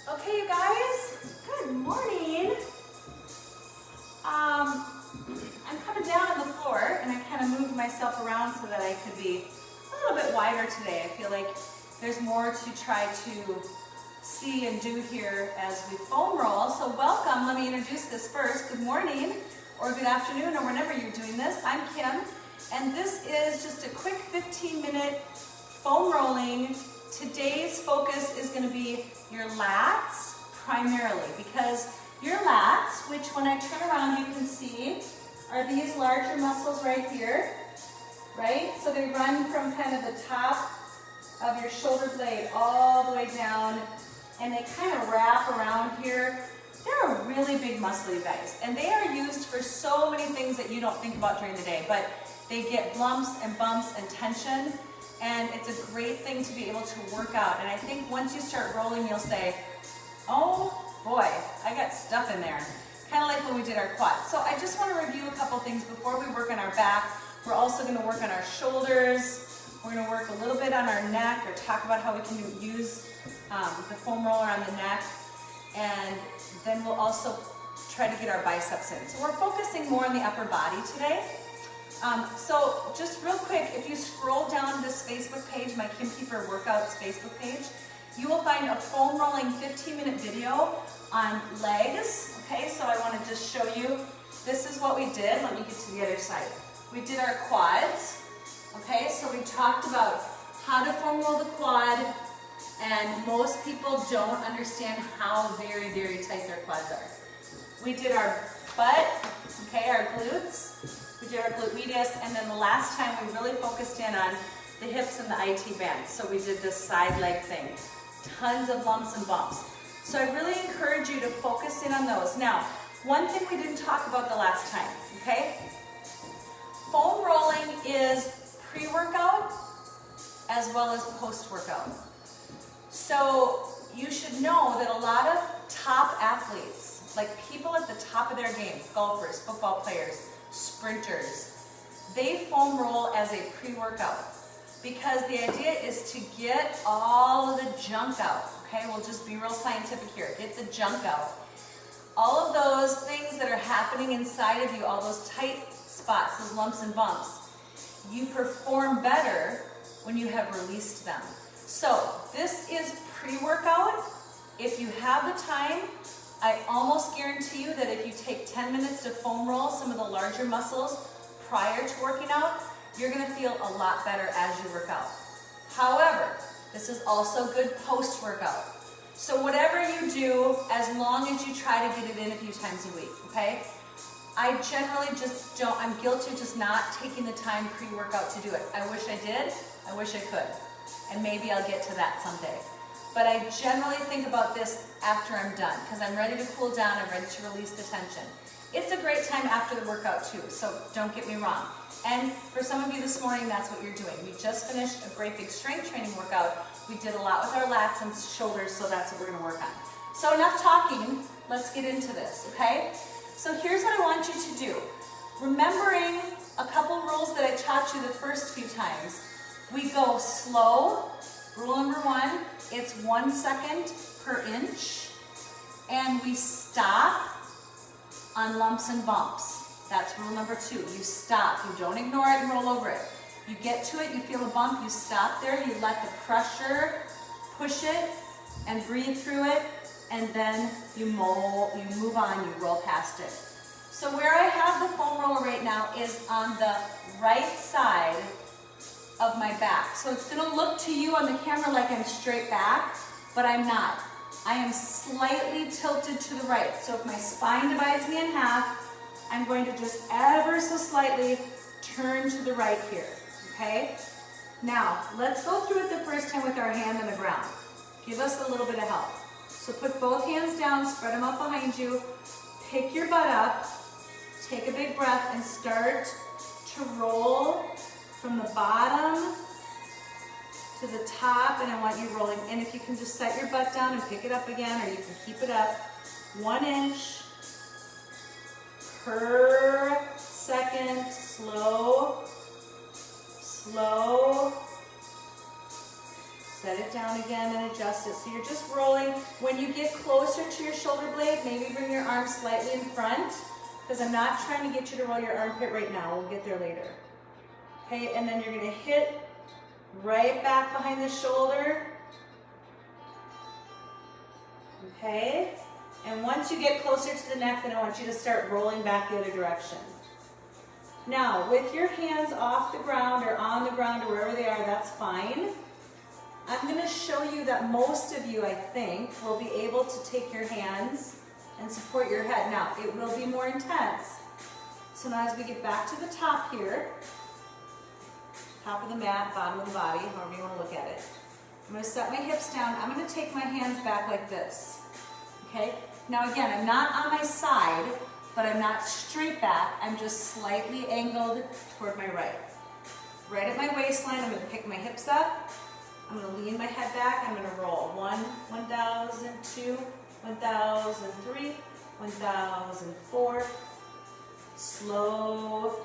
Okay, you guys, good morning. I'm coming down on the floor and I kind of moved myself around so that I could be a little bit wider today. I feel like there's more to try to see and do here as we foam roll. So welcome, let me introduce this first. Good morning or good afternoon or whenever you're doing this. I'm Kim and this is just a quick 15-minute foam rolling. Today's focus is going to be your lats primarily, because your lats, which when I turn around you can see, are these larger muscles right here, right? So they run from kind of the top of your shoulder blade all the way down, and they kind of wrap around here. They're a really big muscle, you guys, and they are used for so many things that you don't think about during the day, but they get lumps and bumps and tension. And it's a great thing to be able to work out. And I think once you start rolling, you'll say, oh boy, I got stuff in there. Kind of like when we did our quads. So I just want to review a couple things before we work on our back. We're also going to work on our shoulders. We're going to work a little bit on our neck, or talk about how we can use the foam roller on the neck. And then we'll also try to get our biceps in. So we're focusing more on the upper body today. So just real quick, if you scroll down this Facebook page, my Kim Keeper Workouts Facebook page, you will find a foam rolling 15-minute video on legs. Okay, so I want to just show you, this is what we did. Let me get to the other side. We did our quads. Okay, so we talked about how to foam roll the quad, and most people don't understand how very, very tight their quads are. We did our butt, okay, our glutes. We did our glute medius, and then the last time we really focused in on the hips and the IT bands. So we did this side leg thing. Tons of lumps and bumps. So I really encourage you to focus in on those. Now, one thing we didn't talk about the last time, okay? Foam rolling is pre-workout as well as post-workout. So you should know that a lot of top athletes, like people at the top of their game, golfers, football players, sprinters, they foam roll as a pre-workout, because the idea is to get all of the junk out. Okay, we'll just be real scientific here. Get the junk out. All of those things that are happening inside of you, all those tight spots, those lumps and bumps, you perform better when you have released them. So this is pre-workout. If you have the time, I almost guarantee you that if you take 10 minutes to foam roll some of the larger muscles prior to working out, you're going to feel a lot better as you work out. However, this is also good post-workout. So whatever you do, as long as you try to get it in a few times a week, okay? I generally just don't, I'm guilty of just not taking the time pre-workout to do it. I wish I did, I wish I could. And maybe I'll get to that someday. But I generally think about this after I'm done, because I'm ready to cool down, I'm ready to release the tension. It's a great time after the workout too, so don't get me wrong. And for some of you this morning, that's what you're doing. We just finished a great big strength training workout. We did a lot with our lats and shoulders, so that's what we're gonna work on. So enough talking, let's get into this, okay? So here's what I want you to do. Remembering a couple rules that I taught you the first few times. We go slow. Rule number one, it's 1 second per inch, and we stop on lumps and bumps. That's rule number two. You stop. You don't ignore it and roll over it. You get to it, you feel a bump, you stop there, you let the pressure push it and breathe through it, and then you move on, you roll past it. So where I have the foam roller right now is on the right side of my back. So it's going to look to you on the camera like I'm straight back, but I'm not. I am slightly tilted to the right. So if my spine divides me in half, I'm going to just ever so slightly turn to the right here, okay? Now, let's go through it the first time with our hand on the ground. Give us a little bit of help. So put both hands down, spread them up behind you, pick your butt up, take a big breath, and start to roll from the bottom to the top, and I want you rolling. And if you can just set your butt down and pick it up again, or you can keep it up, 1 inch per second, slow, slow, Set it down again and adjust it. So you're just rolling. When you get closer to your shoulder blade, maybe bring your arm slightly in front, because I'm not trying to get you to roll your armpit right now. We'll get there later. Okay, and then you're gonna hit right back behind the shoulder. Okay, and once you get closer to the neck, then I want you to start rolling back the other direction. Now, with your hands off the ground or on the ground or wherever they are, that's fine. I'm going to show you that most of you, I think, will be able to take your hands and support your head. Now, it will be more intense. So now as we get back to the top here, top of the mat, bottom of the body, however you want to look at it. I'm going to set my hips down. I'm going to take my hands back like this. Okay? Now again, I'm not on my side, but I'm not straight back. I'm just slightly angled toward my right. Right at my waistline, I'm going to pick my hips up. I'm going to lean my head back. I'm going to roll 1, 1,000, 2, 1,000, 3, 1,004. Slow,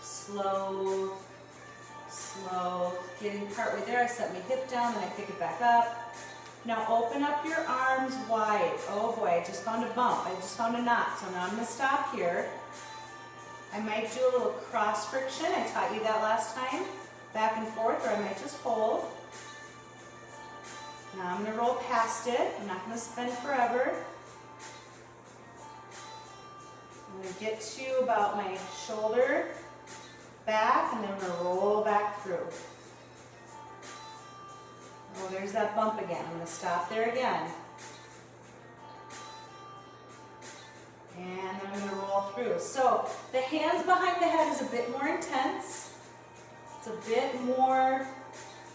slow, slow. Getting partway there, I set my hip down and I pick it back up. Now open up your arms wide. Oh boy, I just found a bump. I just found a knot. So now I'm going to stop here. I might do a little cross friction. I taught you that last time. Back and forth, or I might just hold. Now I'm going to roll past it. I'm not going to spin forever. I'm going to get to about my shoulder back, and then I'm going to roll back through. Oh, there's that bump again. I'm going to stop there again. And then I'm going to roll through. So the hands behind the head is a bit more intense. It's a bit more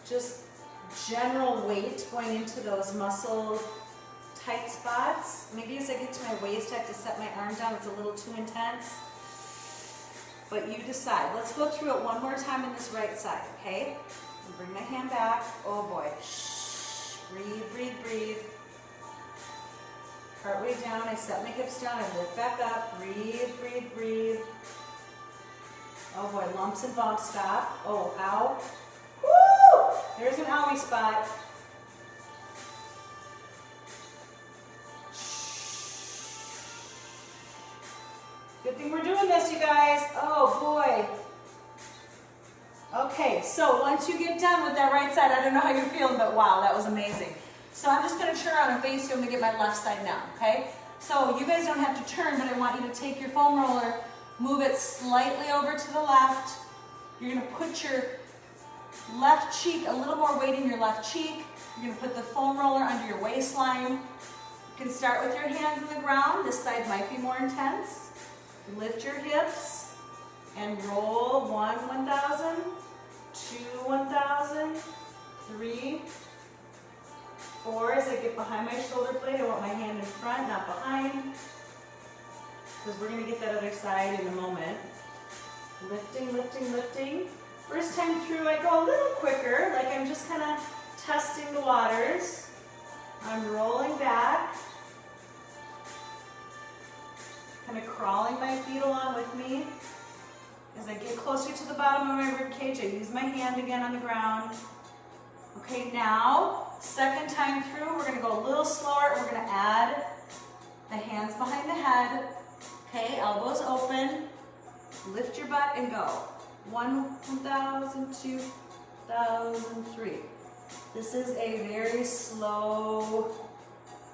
just general weight going into those muscle tight spots. Maybe as I get to my waist, I have to set my arm down. It's a little too intense. But you decide. Let's go through it one more time on this right side, okay? And bring my hand back. Oh boy. Shh. Breathe, breathe, breathe. Partway down, I set my hips down, I lift back up. Breathe, breathe, breathe. Oh boy, lumps and bumps, stop. Oh, ow. Woo! There's an owie spot. Good thing we're doing this, you guys. Oh boy. Okay, so once you get done with that right side, I don't know how you're feeling, but wow, that was amazing. So I'm just going to turn around and face you. I'm going to get my left side now, okay? So you guys don't have to turn, but I want you to take your foam roller, move it slightly over to the left. You're going to put your left cheek, a little more weight in your left cheek. You're going to put the foam roller under your waistline. You can start with your hands on the ground. This side might be more intense. Lift your hips and roll 1, 1,000, 2, 1,000, 3, 4. As I get behind my shoulder blade, I want my hand in front, not behind, because we're going to get that other side in a moment. Lifting, lifting, lifting. First time through, I go a little quicker, like I'm just kind of testing the waters. I'm rolling back. Kind of crawling my feet along with me. As I get closer to the bottom of my rib cage, I use my hand again on the ground. Okay, now, second time through, we're going to go a little slower. We're going to add the hands behind the head. Okay, elbows open. Lift your butt and go. 1, 1,000, 2, 1,003. This is a very slow,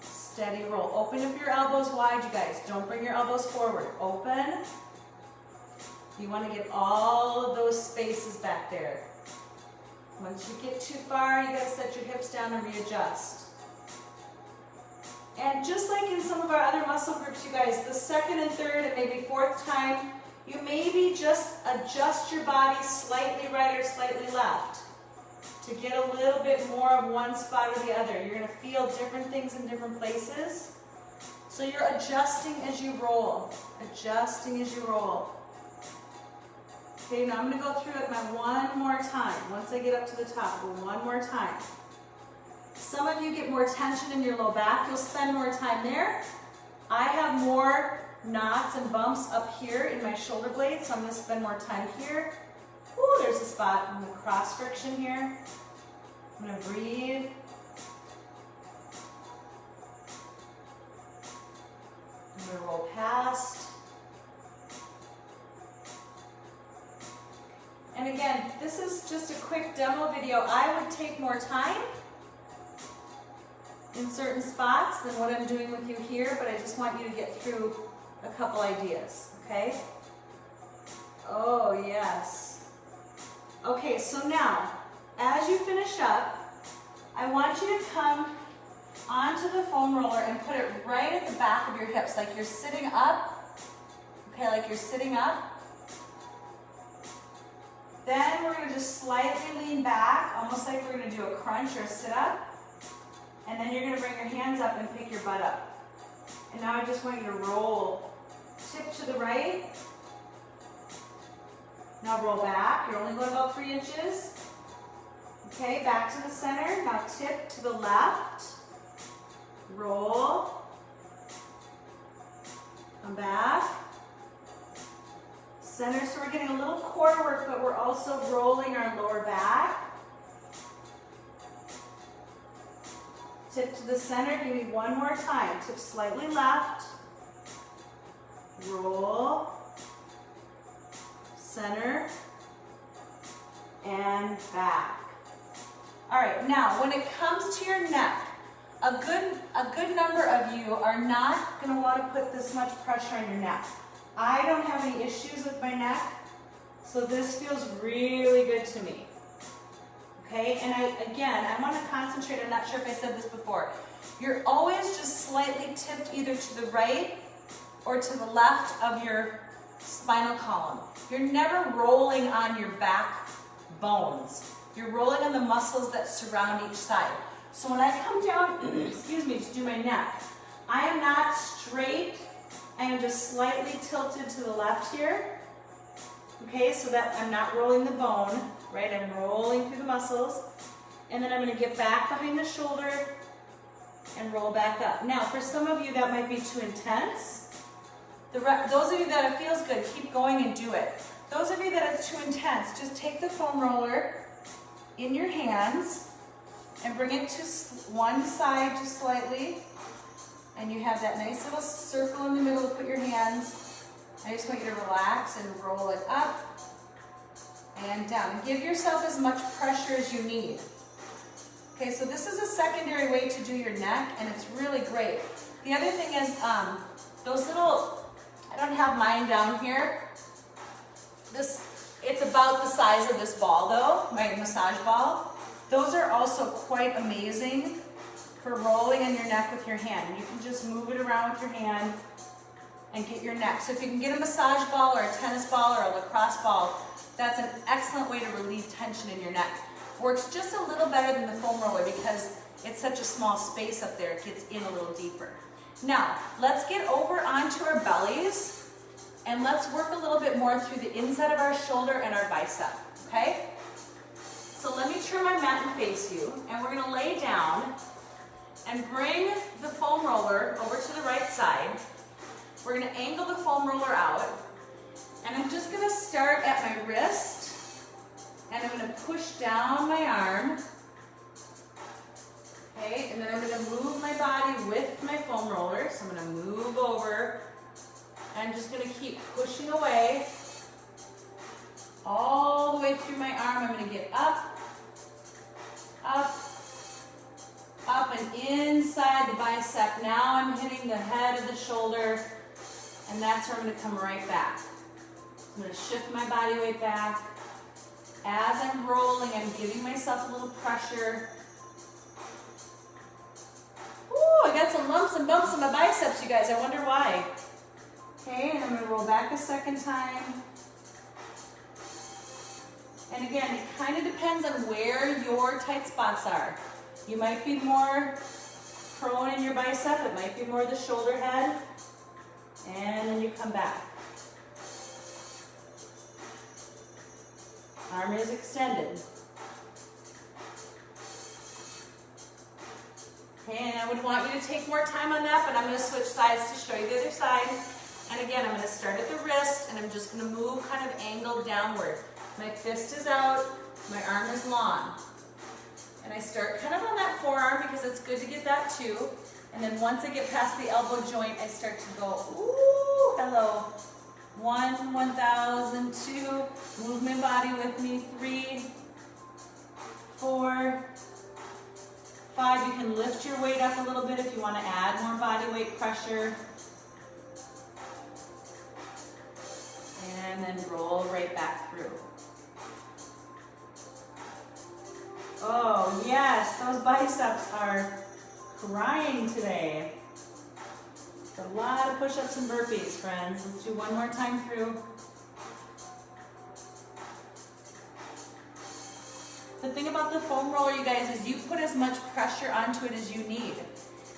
steady roll. Open up your elbows wide, you guys. Don't bring your elbows forward. Open. You want to get all of those spaces back there. Once you get too far, you got to set your hips down and readjust. And just like in some of our other muscle groups, you guys, the second and third and maybe fourth time, you maybe just adjust your body slightly right or slightly left to get a little bit more of one spot or the other. You're going to feel different things in different places. So you're adjusting as you roll. Adjusting as you roll. Okay, now I'm going to go through it one more time. Once I get up to the top, go one more time. Some of you get more tension in your low back. You'll spend more time there. I have more knots and bumps up here in my shoulder blades, so I'm going to spend more time here. Ooh, there's a spot in the cross friction here. I'm gonna breathe. I'm gonna roll past. And again, this is just a quick demo video. I would take more time in certain spots than what I'm doing with you here, but I just want you to get through a couple ideas, okay? Oh, yes. Okay, so now, as you finish up, I want you to come onto the foam roller and put it right at the back of your hips, like you're sitting up, okay, like you're sitting up. Then we're gonna just slightly lean back, almost like we're gonna do a crunch or a sit-up. And then you're gonna bring your hands up and pick your butt up. And now I just want you to roll, tip to the right. Now roll back, you're only going about 3 inches. Okay, back to the center, now tip to the left. Roll, come back. Center, so we're getting a little core work, but we're also rolling our lower back. Tip to the center, give me one more time. Tip slightly left, roll, center, and back. All right, now when it comes to your neck, a good number of you are not gonna wanna put this much pressure on your neck. I don't have any issues with my neck, so this feels really good to me. Okay, and I want to concentrate, I'm not sure if I said this before. You're always just slightly tipped either to the right or to the left of your spinal column. You're never rolling on your back bones. You're rolling on the muscles that surround each side. So when I come down, excuse me, to do my neck, I am not straight. I am just slightly tilted to the left here, okay, so that I'm not rolling the bone, right? I'm rolling through the muscles, and then I'm going to get back behind the shoulder and roll back up. Now, for some of you, that might be too intense. Those of you that it feels good, keep going and do it. Those of you that it's too intense, just take the foam roller in your hands and bring it to one side just slightly. And you have that nice little circle in the middle to put your hands. I just want you to relax and roll it up and down. And give yourself as much pressure as you need. Okay, so this is a secondary way to do your neck, and it's really great. The other thing is those little, I don't have mine down here. It's about the size of this ball though, my massage ball. Those are also quite amazing for rolling on your neck with your hand. And you can just move it around with your hand and get your neck. So if you can get a massage ball or a tennis ball or a lacrosse ball, that's an excellent way to relieve tension in your neck. Works just a little better than the foam roller because it's such a small space up there, it gets in a little deeper. Now, let's get over onto our bellies and let's work a little bit more through the inside of our shoulder and our bicep, okay? So let me turn my mat and face you, and we're gonna lay down and bring the foam roller over to the right side. We're gonna angle the foam roller out, and I'm just gonna start at my wrist, and I'm gonna push down my arm, okay, and then I'm gonna move my body with my foam roller, so I'm gonna move over, and I'm just gonna keep pushing away, all the way through my arm. I'm gonna get up, up, up and inside the bicep. Now I'm hitting the head of the shoulder, and that's where I'm going to come right back. I'm going to shift my body weight back. As I'm rolling, I'm giving myself a little pressure. Ooh, I got some lumps and bumps in my biceps, you guys. I wonder why. Okay, and I'm going to roll back a second time. And again, it kind of depends on where your tight spots are. You might be more prone in your bicep, it might be more the shoulder head, and then you come back. Arm is extended. Okay, and I would want you to take more time on that, but I'm going to switch sides to show you the other side. And again, I'm going to start at the wrist, and I'm just going to move kind of angled downward. My fist is out, my arm is long. And I start kind of on that forearm because it's good to get that too. And then once I get past the elbow joint, I start to go, ooh, hello. 1, 1,000, 2, move my body with me, 3, 4, 5. You can lift your weight up a little bit if you want to add more body weight pressure. And then roll right back through. Oh yes, those biceps are crying today. It's a lot of push-ups and burpees, friends. Let's do one more time through. The thing about the foam roller, you guys, is you put as much pressure onto it as you need.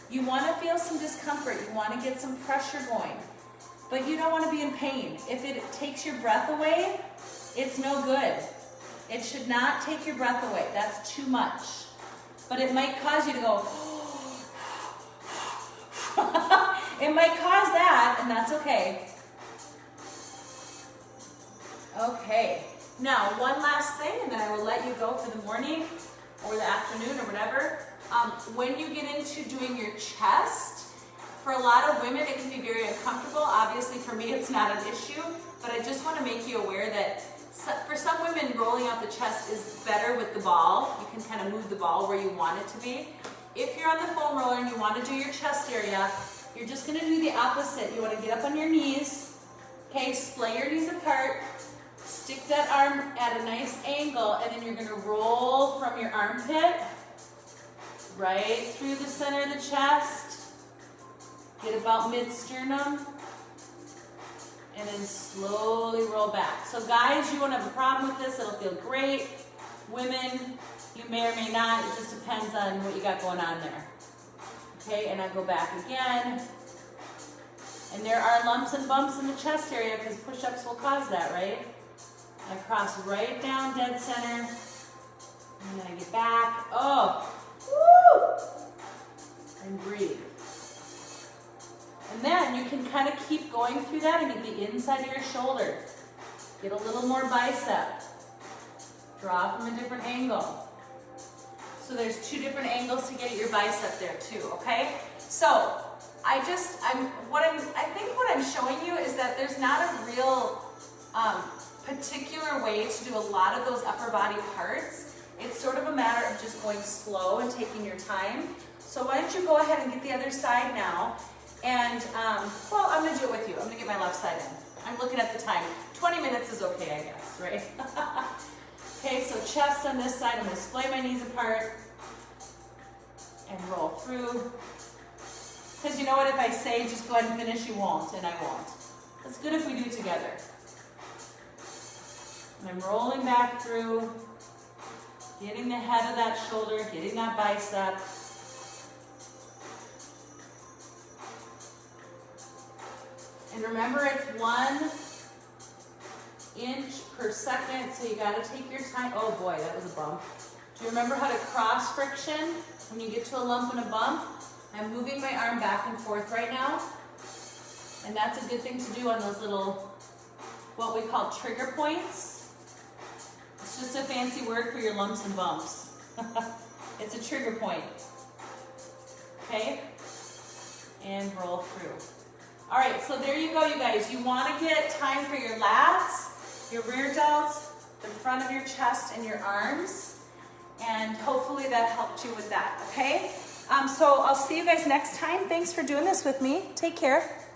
You want to feel some discomfort. You want to get some pressure going. But you don't want to be in pain. If it takes your breath away, it's no good. It should not take your breath away. That's too much. But it might cause you to go, it might cause that, and that's okay. Okay. Now, one last thing, and then I will let you go for the morning or the afternoon or whatever. When you get into doing your chest, for a lot of women, it can be very uncomfortable. Obviously, for me, it's not an issue, but I just want to make you aware that for some women, rolling out the chest is better with the ball. You can kind of move the ball where you want it to be. If you're on the foam roller and you want to do your chest area, you're just going to do the opposite. You want to get up on your knees, okay, splay your knees apart, stick that arm at a nice angle, and then you're going to roll from your armpit right through the center of the chest, get about mid-sternum, and then slowly roll back. So guys, you won't have a problem with this. It'll feel great. Women, you may or may not. It just depends on what you got going on there. Okay, and I go back again. And there are lumps and bumps in the chest area because push-ups will cause that, right? I cross right down dead center. And then I get back. Oh, woo! And breathe. And then you can kind of keep going through that and get the inside of your shoulder. Get a little more bicep. Draw from a different angle. So there's 2 different angles to get at your bicep there too, okay? So I think what I'm showing you is that there's not a real particular way to do a lot of those upper body parts. It's sort of a matter of just going slow and taking your time. So why don't you go ahead and get the other side now. And, well, I'm going to do it with you. I'm going to get my left side in. I'm looking at the time. 20 minutes is okay, I guess, right? Okay, so chest on this side. I'm going to splay my knees apart and roll through. Because you know what? If I say just go ahead and finish, you won't, and I won't. It's good if we do it together. And I'm rolling back through, getting the head of that shoulder, getting that bicep. And remember, it's 1 inch per second, so you got to take your time. Oh boy, that was a bump. Do you remember how to cross friction when you get to a lump and a bump? I'm moving my arm back and forth right now. And that's a good thing to do on those little, what we call trigger points. It's just a fancy word for your lumps and bumps. It's a trigger point. Okay? And roll through. All right, so there you go, you guys. You want to get time for your lats, your rear delts, the front of your chest, and your arms. And hopefully that helped you with that, okay? So I'll see you guys next time. Thanks for doing this with me. Take care.